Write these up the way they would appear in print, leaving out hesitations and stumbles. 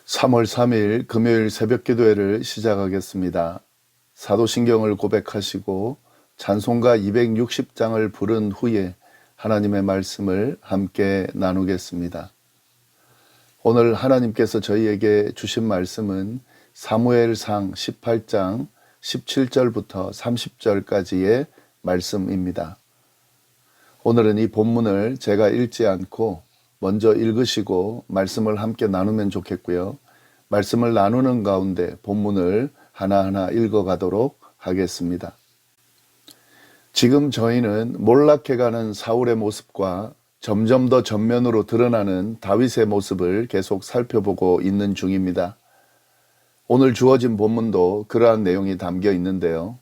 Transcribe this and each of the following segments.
3월 3일 금요일 새벽 기도회를 시작하겠습니다. 사도신경을 고백하시고 찬송가 260장을 부른 후에 하나님의 말씀을 함께 나누겠습니다. 오늘 하나님께서 저희에게 주신 말씀은 사무엘상 18장 17절부터 30절까지의 말씀입니다. 오늘은 이 본문을 제가 읽지 않고 먼저 읽으시고 말씀을 함께 나누면 좋겠고요. 말씀을 나누는 가운데 본문을 하나하나 읽어가도록 하겠습니다. 지금 저희는 몰락해가는 사울의 모습과 점점 더 전면으로 드러나는 다윗의 모습을 계속 살펴보고 있는 중입니다. 오늘 주어진 본문도 그러한 내용이 담겨 있는데요.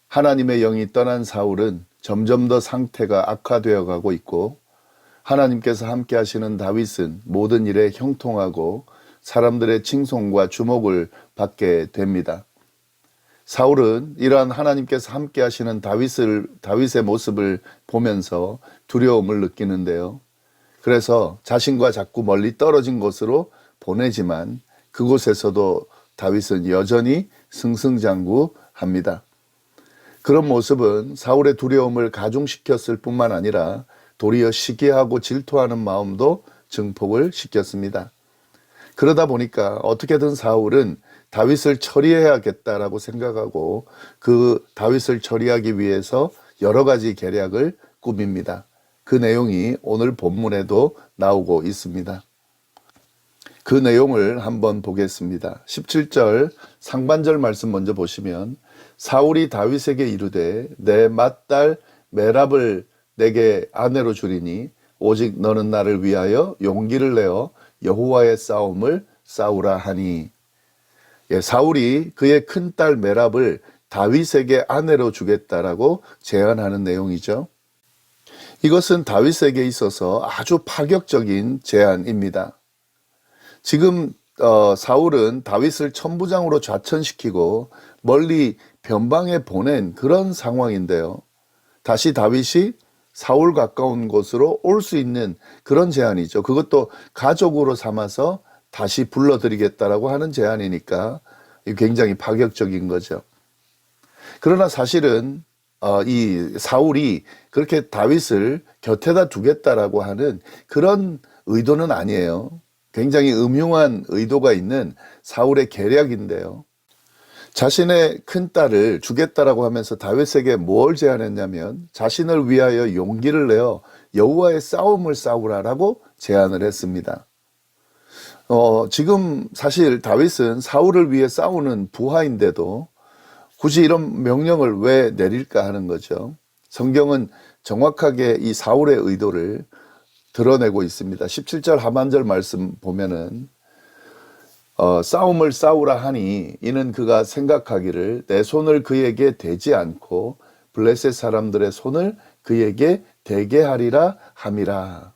하나님의 영이 떠난 사울은 점점 더 상태가 악화되어 가고 있고 하나님께서 함께 하시는 다윗은 모든 일에 형통하고 사람들의 칭송과 주목을 받게 됩니다. 사울은 이러한 하나님께서 함께 하시는 다윗의 모습을 보면서 두려움을 느끼는데요. 그래서 자신과 자꾸 멀리 떨어진 곳으로 보내지만 그곳에서도 다윗은 여전히 승승장구합니다. 그런 모습은 사울의 두려움을 가중시켰을 뿐만 아니라 도리어 시기하고 질투하는 마음도 증폭을 시켰습니다. 그러다 보니까 어떻게든 사울은 다윗을 처리해야겠다라고 생각하고 그 다윗을 처리하기 위해서 여러 가지 계략을 꾸밉니다. 그 내용이 오늘 본문에도 나오고 있습니다. 그 내용을 한번 보겠습니다. 17절 상반절 말씀 먼저 보시면 사울이 다윗에게 이르되 내 맏딸 메랍을 내게 아내로 주리니 오직 너는 나를 위하여 용기를 내어 여호와의 싸움을 싸우라 하니. 사울이 그의 큰딸 메랍을 다윗에게 아내로 주겠다라고 제안하는 내용이죠. 이것은 다윗에게 있어서 아주 파격적인 제안입니다. 지금 사울은 다윗을 천부장으로 좌천시키고 멀리 변방에 보낸 그런 상황인데요. 다시 다윗이 사울 가까운 곳으로 올 수 있는 그런 제안이죠. 그것도 가족으로 삼아서 다시 불러드리겠다라고 하는 제안이니까 굉장히 파격적인 거죠. 그러나 사실은 이 사울이 그렇게 다윗을 곁에다 두겠다라고 하는 그런 의도는 아니에요. 굉장히 음흉한 의도가 있는 사울의 계략인데요. 자신의 큰딸을 주겠다라고 하면서 다윗에게 뭘 제안했냐면 자신을 위하여 용기를 내어 여호와의 싸움을 싸우라라고 제안을 했습니다. 지금 사실 다윗은 사울을 위해 싸우는 부하인데도 굳이 이런 명령을 왜 내릴까 하는 거죠. 성경은 정확하게 이 사울의 의도를 드러내고 있습니다. 17절 하반절 말씀 보면은 싸움을 싸우라 하니 이는 그가 생각하기를 내 손을 그에게 대지 않고 블레셋 사람들의 손을 그에게 대게 하리라 함이라.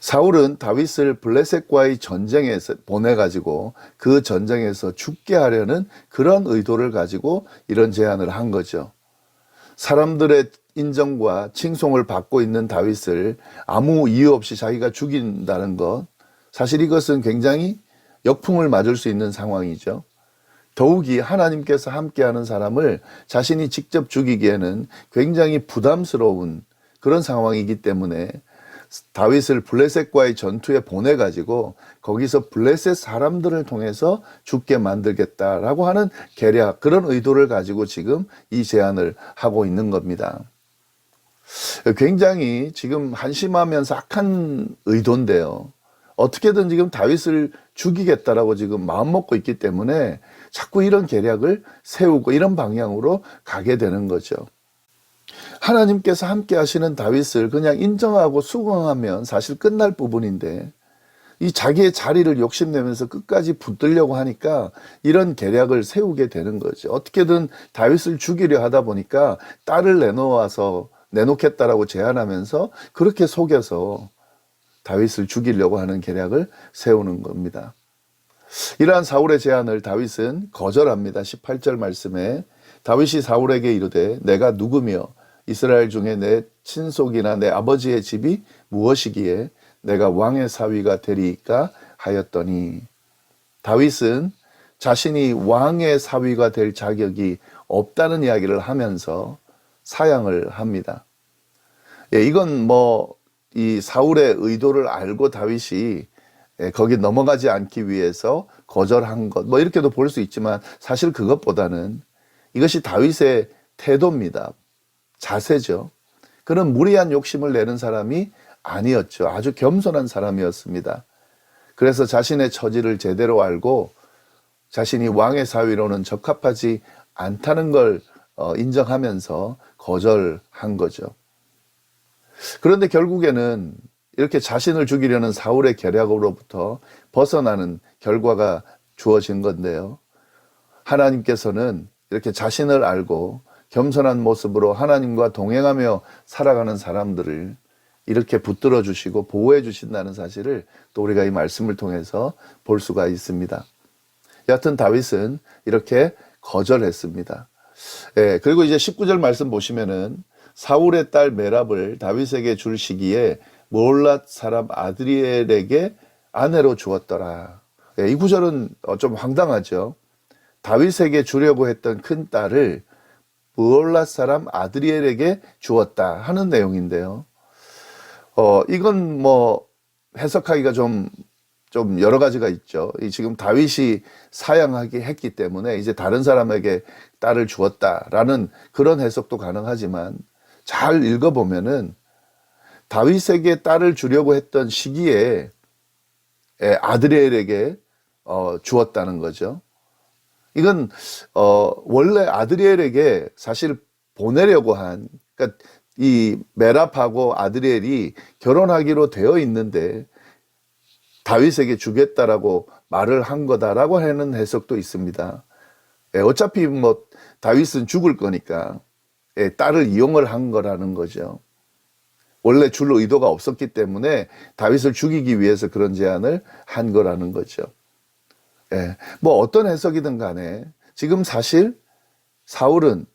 사울은 다윗을 블레셋과의 전쟁에서 보내가지고 그 전쟁에서 죽게 하려는 그런 의도를 가지고 이런 제안을 한 거죠. 사람들의 인정과 칭송을 받고 있는 다윗을 아무 이유 없이 자기가 죽인다는 것, 사실 이것은 굉장히 역풍을 맞을 수 있는 상황이죠. 더욱이 하나님께서 함께하는 사람을 자신이 직접 죽이기에는 굉장히 부담스러운 그런 상황이기 때문에 다윗을 블레셋과의 전투에 보내가지고 거기서 블레셋 사람들을 통해서 죽게 만들겠다라고 하는 계략, 그런 의도를 가지고 지금 이 제안을 하고 있는 겁니다. 굉장히 지금 한심하면서 악한 의도인데요. 어떻게든 지금 다윗을 죽이겠다라고 지금 마음먹고 있기 때문에 자꾸 이런 계략을 세우고 이런 방향으로 가게 되는 거죠. 하나님께서 함께 하시는 다윗을 그냥 인정하고 수긍하면 사실 끝날 부분인데 이 자기의 자리를 욕심내면서 끝까지 붙들려고 하니까 이런 계략을 세우게 되는 거죠. 어떻게든 다윗을 죽이려 하다 보니까 딸을 내놓겠다라고 제안하면서 그렇게 속여서 다윗을 죽이려고 하는 계략을 세우는 겁니다. 이러한 사울의 제안을 다윗은 거절합니다. 18절 말씀에 다윗이 사울에게 이르되 내가 누구며 이스라엘 중에 내 친속이나 내 아버지의 집이 무엇이기에 내가 왕의 사위가 되리이까 하였더니, 다윗은 자신이 왕의 사위가 될 자격이 없다는 이야기를 하면서 사양을 합니다. 예, 이건 이 사울의 의도를 알고 다윗이 거기 넘어가지 않기 위해서 거절한 것, 이렇게도 볼 수 있지만 사실 그것보다는 이것이 다윗의 태도입니다. 자세죠. 그는 무리한 욕심을 내는 사람이 아니었죠. 아주 겸손한 사람이었습니다. 그래서 자신의 처지를 제대로 알고 자신이 왕의 사위로는 적합하지 않다는 걸 인정하면서 거절한 거죠. 그런데 결국에는 이렇게 자신을 죽이려는 사울의 계략으로부터 벗어나는 결과가 주어진 건데요. 하나님께서는 이렇게 자신을 알고 겸손한 모습으로 하나님과 동행하며 살아가는 사람들을 이렇게 붙들어 주시고 보호해 주신다는 사실을 또 우리가 이 말씀을 통해서 볼 수가 있습니다. 여하튼 다윗은 이렇게 거절했습니다. 예, 그리고 이제 19절 말씀 보시면은 사울의 딸 메랍을 다윗에게 줄 시기에 모올랏 사람 아드리엘에게 아내로 주었더라. 예, 이 구절은 좀 황당하죠. 다윗에게 주려고 했던 큰 딸을 모올랏 사람 아드리엘에게 주었다 하는 내용인데요. 이건 해석하기가 좀 여러 가지가 있죠. 지금 다윗이 사양하게 했기 때문에 이제 다른 사람에게 딸을 주었다라는 그런 해석도 가능하지만 잘 읽어보면은 다윗에게 딸을 주려고 했던 시기에 아드리엘에게 주었다는 거죠. 이건 원래 아드리엘에게 사실 보내려고 그러니까 이 메랍하고 아드리엘이 결혼하기로 되어 있는데 다윗에게 주겠다라고 말을 한 거다라고 하는 해석도 있습니다. 어차피 다윗은 죽을 거니까 딸을 이용을 한 거라는 거죠. 원래 줄 의도가 없었기 때문에 다윗을 죽이기 위해서 그런 제안을 한 거라는 거죠. 어떤 해석이든 간에 지금 사실 사울은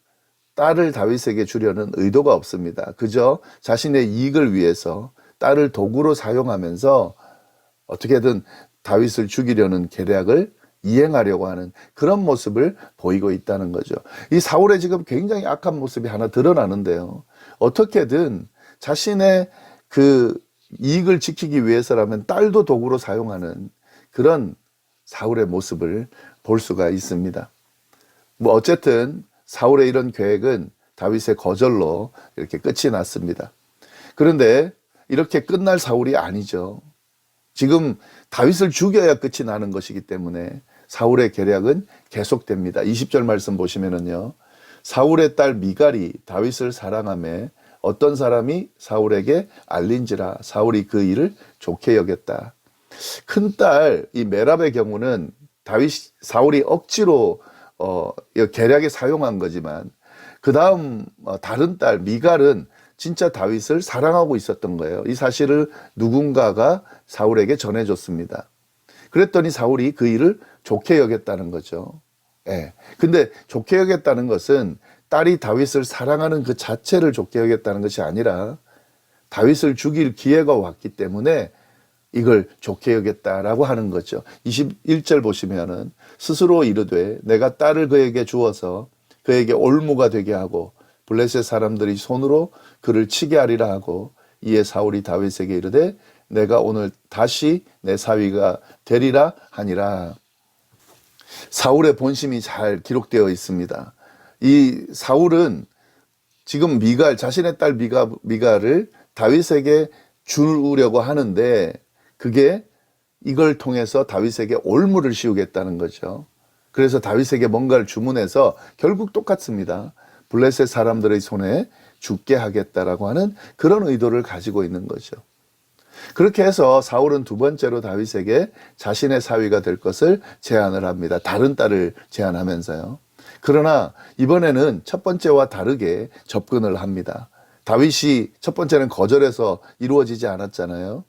딸을 다윗에게 주려는 의도가 없습니다. 그저 자신의 이익을 위해서 딸을 도구로 사용하면서 어떻게든 다윗을 죽이려는 계략을 이행하려고 하는 그런 모습을 보이고 있다는 거죠. 이 사울의 지금 굉장히 악한 모습이 하나 드러나는데요. 어떻게든 자신의 그 이익을 지키기 위해서라면 딸도 도구로 사용하는 그런 사울의 모습을 볼 수가 있습니다. 어쨌든 사울의 이런 계획은 다윗의 거절로 이렇게 끝이 났습니다. 그런데 이렇게 끝날 사울이 아니죠. 지금 다윗을 죽여야 끝이 나는 것이기 때문에 사울의 계략은 계속됩니다. 20절 말씀 보시면은요. 사울의 딸 미갈이 다윗을 사랑하며 어떤 사람이 사울에게 알린지라 사울이 그 일을 좋게 여겼다. 큰딸 이 메랍의 경우는 사울이 억지로 계략에 사용한 거지만 그 다음 다른 딸 미갈은 진짜 다윗을 사랑하고 있었던 거예요. 이 사실을 누군가가 사울에게 전해줬습니다. 그랬더니 사울이 그 일을 좋게 여겼다는 거죠. 근데 좋게 여겼다는 것은 딸이 다윗을 사랑하는 그 자체를 좋게 여겼다는 것이 아니라 다윗을 죽일 기회가 왔기 때문에 이걸 좋게 여겼다라고 하는 거죠. 21절 보시면은 스스로 이르되 내가 딸을 그에게 주어서 그에게 올무가 되게 하고 블레셋 사람들이 손으로 그를 치게 하리라 하고 이에 사울이 다윗에게 이르되 내가 오늘 다시 내 사위가 되리라 하니라. 사울의 본심이 잘 기록되어 있습니다. 이 사울은 지금 자신의 딸 미갈을 다윗에게 주려고 하는데 그게 이걸 통해서 다윗에게 올무를 씌우겠다는 거죠. 그래서 다윗에게 뭔가를 주문해서 결국 똑같습니다. 블레셋 사람들의 손에 죽게 하겠다라고 하는 그런 의도를 가지고 있는 거죠. 그렇게 해서 사울은 두 번째로 다윗에게 자신의 사위가 될 것을 제안을 합니다. 다른 딸을 제안하면서요. 그러나 이번에는 첫 번째와 다르게 접근을 합니다. 다윗이 첫 번째는 거절해서 이루어지지 않았잖아요.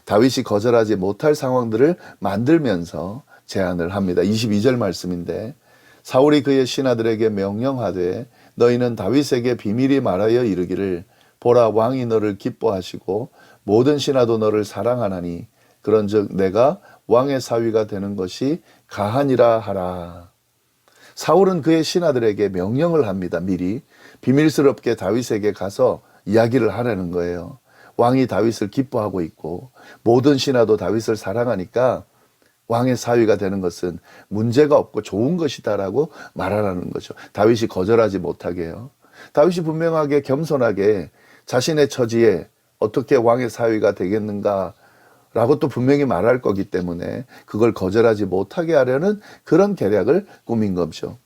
다윗이 거절하지 못할 상황들을 만들면서 제안을 합니다. 22절 말씀인데 사울이 그의 신하들에게 명령하되 너희는 다윗에게 비밀히 말하여 이르기를 보라 왕이 너를 기뻐하시고 모든 신하도 너를 사랑하나니 그런즉 내가 왕의 사위가 되는 것이 가하니라 하라. 사울은 그의 신하들에게 명령을 합니다. 미리 비밀스럽게 다윗에게 가서 이야기를 하라는 거예요. 왕이 다윗을 기뻐하고 있고 모든 신하도 다윗을 사랑하니까 왕의 사위가 되는 것은 문제가 없고 좋은 것이다라고 말하라는 거죠. 다윗이 거절하지 못하게요. 다윗이 분명하게 겸손하게 자신의 처지에 어떻게 왕의 사위가 되겠는가 라고 또 분명히 말할 거기 때문에 그걸 거절하지 못하게 하려는 그런 계략을 꾸민 거죠.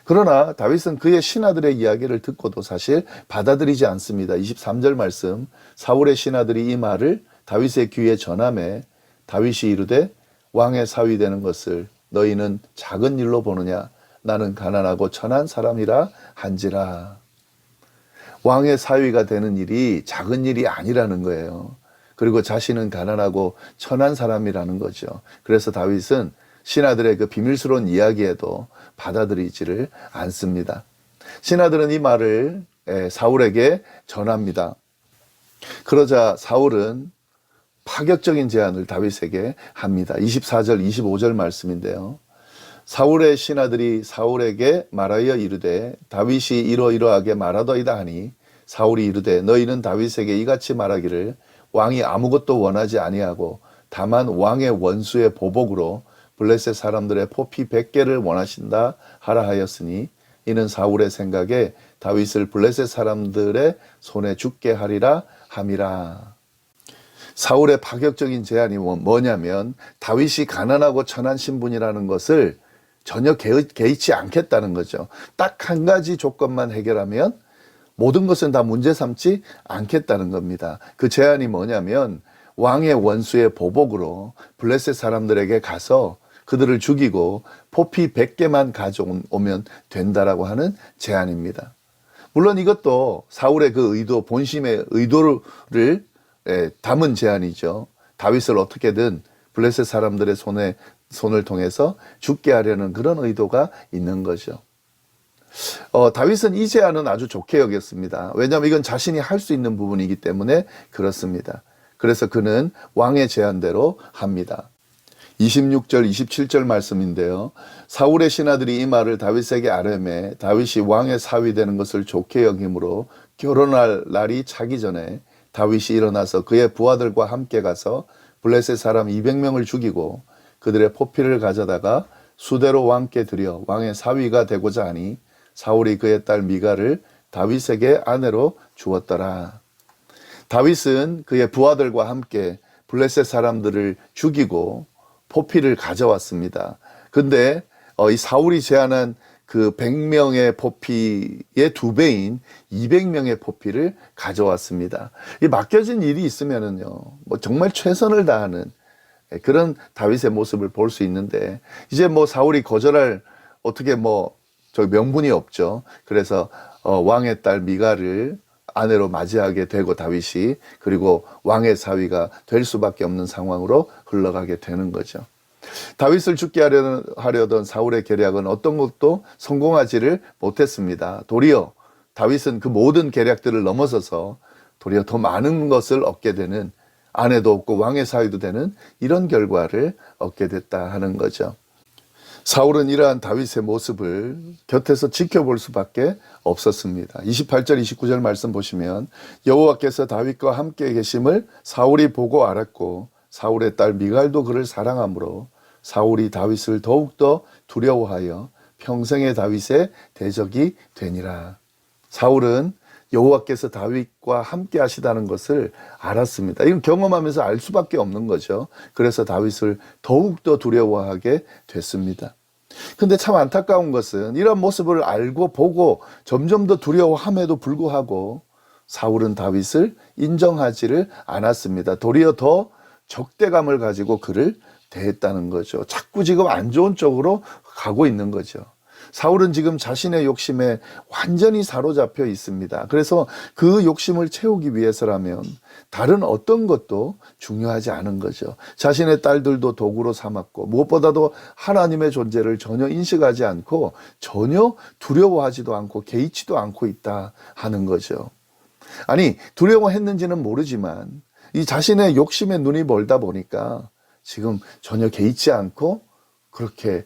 그러나 다윗은 그의 신하들의 이야기를 듣고도 사실 받아들이지 않습니다. 23절 말씀, 사울의 신하들이 이 말을 다윗의 귀에 전하매 다윗이 이르되 왕의 사위 되는 것을 너희는 작은 일로 보느냐? 나는 가난하고 천한 사람이라 한지라. 왕의 사위가 되는 일이 작은 일이 아니라는 거예요. 그리고 자신은 가난하고 천한 사람이라는 거죠. 그래서 다윗은 신하들의 그 비밀스러운 이야기에도 받아들이지를 않습니다. 신하들은 이 말을 사울에게 전합니다. 그러자 사울은 파격적인 제안을 다윗에게 합니다. 24절, 25절 말씀인데요. 사울의 신하들이 사울에게 말하여 이르되 다윗이 이러이러하게 말하더이다 하니 사울이 이르되 너희는 다윗에게 이같이 말하기를 왕이 아무것도 원하지 아니하고 다만 왕의 원수의 보복으로 블레셋 사람들의 포피 100개를 원하신다 하라 하였으니 이는 사울의 생각에 다윗을 블레셋 사람들의 손에 죽게 하리라 함이라. 사울의 파격적인 제안이 뭐냐면 다윗이 가난하고 천한 신분이라는 것을 전혀 개의치 않겠다는 거죠. 딱 한 가지 조건만 해결하면 모든 것은 다 문제 삼지 않겠다는 겁니다. 그 제안이 뭐냐면 왕의 원수의 보복으로 블레셋 사람들에게 가서 그들을 죽이고 포피 100개만 가져오면 된다라고 하는 제안입니다. 물론 이것도 사울의 그 의도, 본심의 의도를 담은 제안이죠. 다윗을 어떻게든 블레셋 사람들의 손을 통해서 죽게 하려는 그런 의도가 있는 거죠. 다윗은 이 제안은 아주 좋게 여겼습니다. 왜냐하면 이건 자신이 할 수 있는 부분이기 때문에 그렇습니다. 그래서 그는 왕의 제안대로 합니다. 26절, 27절 말씀인데요. 사울의 신하들이 이 말을 다윗에게 아뢰매 다윗이 왕의 사위 되는 것을 좋게 여김으로 결혼할 날이 차기 전에 다윗이 일어나서 그의 부하들과 함께 가서 블레셋 사람 200명을 죽이고 그들의 포피를 가져다가 수대로 왕께 드려 왕의 사위가 되고자 하니 사울이 그의 딸 미갈을 다윗에게 아내로 주었더라. 다윗은 그의 부하들과 함께 블레셋 사람들을 죽이고 포피를 가져왔습니다. 근데 이 사울이 제안한 그 100명의 포피의 2배인 200명의 포피를 가져왔습니다. 이 맡겨진 일이 있으면은요, 뭐 정말 최선을 다하는 그런 다윗의 모습을 볼 수 있는데, 이제 뭐 사울이 거절할 어떻게 저 명분이 없죠. 그래서 왕의 딸 미갈을 아내로 맞이하게 되고 다윗이, 그리고 왕의 사위가 될 수밖에 없는 상황으로 흘러가게 되는 거죠. 다윗을 죽게 하려던 사울의 계략은 어떤 것도 성공하지를 못했습니다. 도리어 다윗은 그 모든 계략들을 넘어서서 도리어 더 많은 것을 얻게 되는, 아내도 없고 왕의 사위도 되는 이런 결과를 얻게 됐다 하는 거죠. 사울은 이러한 다윗의 모습을 곁에서 지켜볼 수밖에 없었습니다. 28절 29절 말씀 보시면 여호와께서 다윗과 함께 계심을 사울이 보고 알았고 사울의 딸 미갈도 그를 사랑하므로 사울이 다윗을 더욱더 두려워하여 평생의 다윗의 대적이 되니라. 사울은 여호와께서 다윗과 함께 하시다는 것을 알았습니다. 이건 경험하면서 알 수밖에 없는 거죠. 그래서 다윗을 더욱더 두려워하게 됐습니다. 근데 참 안타까운 것은 이런 모습을 알고 보고 점점 더 두려워함에도 불구하고 사울은 다윗을 인정하지를 않았습니다. 도리어 더 적대감을 가지고 그를 대했다는 거죠. 자꾸 지금 안 좋은 쪽으로 가고 있는 거죠. 사울은 지금 자신의 욕심에 완전히 사로잡혀 있습니다. 그래서 그 욕심을 채우기 위해서라면 다른 어떤 것도 중요하지 않은 거죠. 자신의 딸들도 도구로 삼았고 무엇보다도 하나님의 존재를 전혀 인식하지 않고 전혀 두려워하지도 않고 개의치도 않고 있다 하는 거죠. 아니, 두려워했는지는 모르지만 이 자신의 욕심에 눈이 멀다 보니까 지금 전혀 개의치 않고 그렇게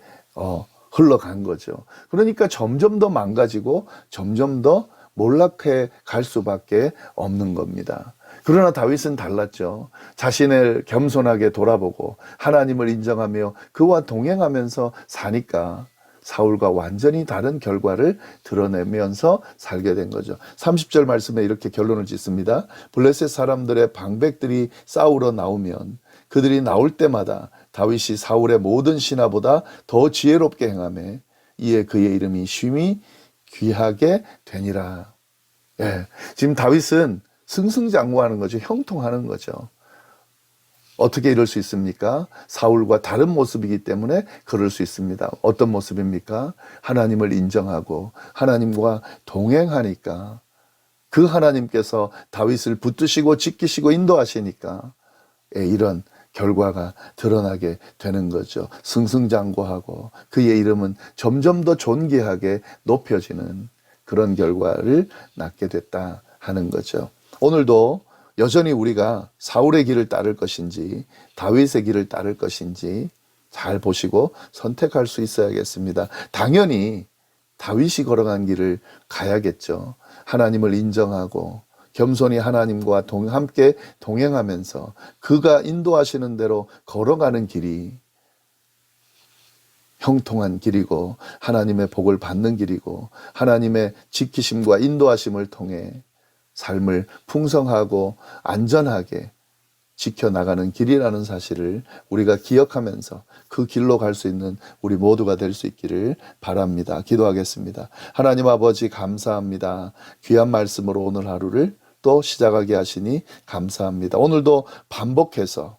흘러간 거죠. 그러니까 점점 더 망가지고 점점 더 몰락해 갈 수밖에 없는 겁니다. 그러나 다윗은 달랐죠. 자신을 겸손하게 돌아보고 하나님을 인정하며 그와 동행하면서 사니까 사울과 완전히 다른 결과를 드러내면서 살게 된 거죠. 30절 말씀에 이렇게 결론을 짓습니다. 블레셋 사람들의 방백들이 싸우러 나오면 그들이 나올 때마다 다윗이 사울의 모든 신하보다 더 지혜롭게 행하며 이에 그의 이름이 심히 귀하게 되니라. 예, 지금 다윗은 승승장구하는 거죠. 형통하는 거죠. 어떻게 이럴 수 있습니까? 사울과 다른 모습이기 때문에 그럴 수 있습니다. 어떤 모습입니까? 하나님을 인정하고 하나님과 동행하니까 그 하나님께서 다윗을 붙드시고 지키시고 인도하시니까 이런 결과가 드러나게 되는 거죠. 승승장구하고 그의 이름은 점점 더 존귀하게 높여지는 그런 결과를 낳게 됐다 하는 거죠. 오늘도 여전히 우리가 사울의 길을 따를 것인지 다윗의 길을 따를 것인지 잘 보시고 선택할 수 있어야겠습니다. 당연히 다윗이 걸어간 길을 가야겠죠. 하나님을 인정하고 겸손히 하나님과 함께 동행하면서 그가 인도하시는 대로 걸어가는 길이 형통한 길이고 하나님의 복을 받는 길이고 하나님의 지키심과 인도하심을 통해 삶을 풍성하고 안전하게 지켜나가는 길이라는 사실을 우리가 기억하면서 그 길로 갈 수 있는 우리 모두가 될 수 있기를 바랍니다. 기도하겠습니다. 하나님 아버지 감사합니다. 귀한 말씀으로 오늘 하루를 또 시작하게 하시니 감사합니다. 오늘도 반복해서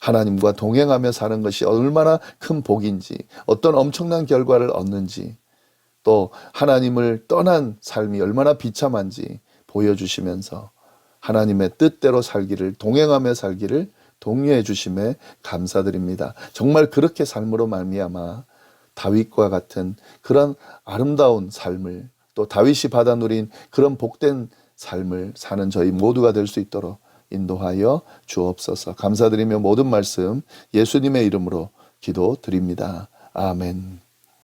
하나님과 동행하며 사는 것이 얼마나 큰 복인지, 어떤 엄청난 결과를 얻는지, 또 하나님을 떠난 삶이 얼마나 비참한지 보여주시면서 하나님의 뜻대로 살기를, 동행하며 살기를 독려해 주심에 감사드립니다. 정말 그렇게 삶으로 말미암아 다윗과 같은 그런 아름다운 삶을, 또 다윗이 받아 누린 그런 복된 삶을 사는 저희 모두가 될 수 있도록 인도하여 주옵소서. 감사드리며 모든 말씀 예수님의 이름으로 기도드립니다. 아멘.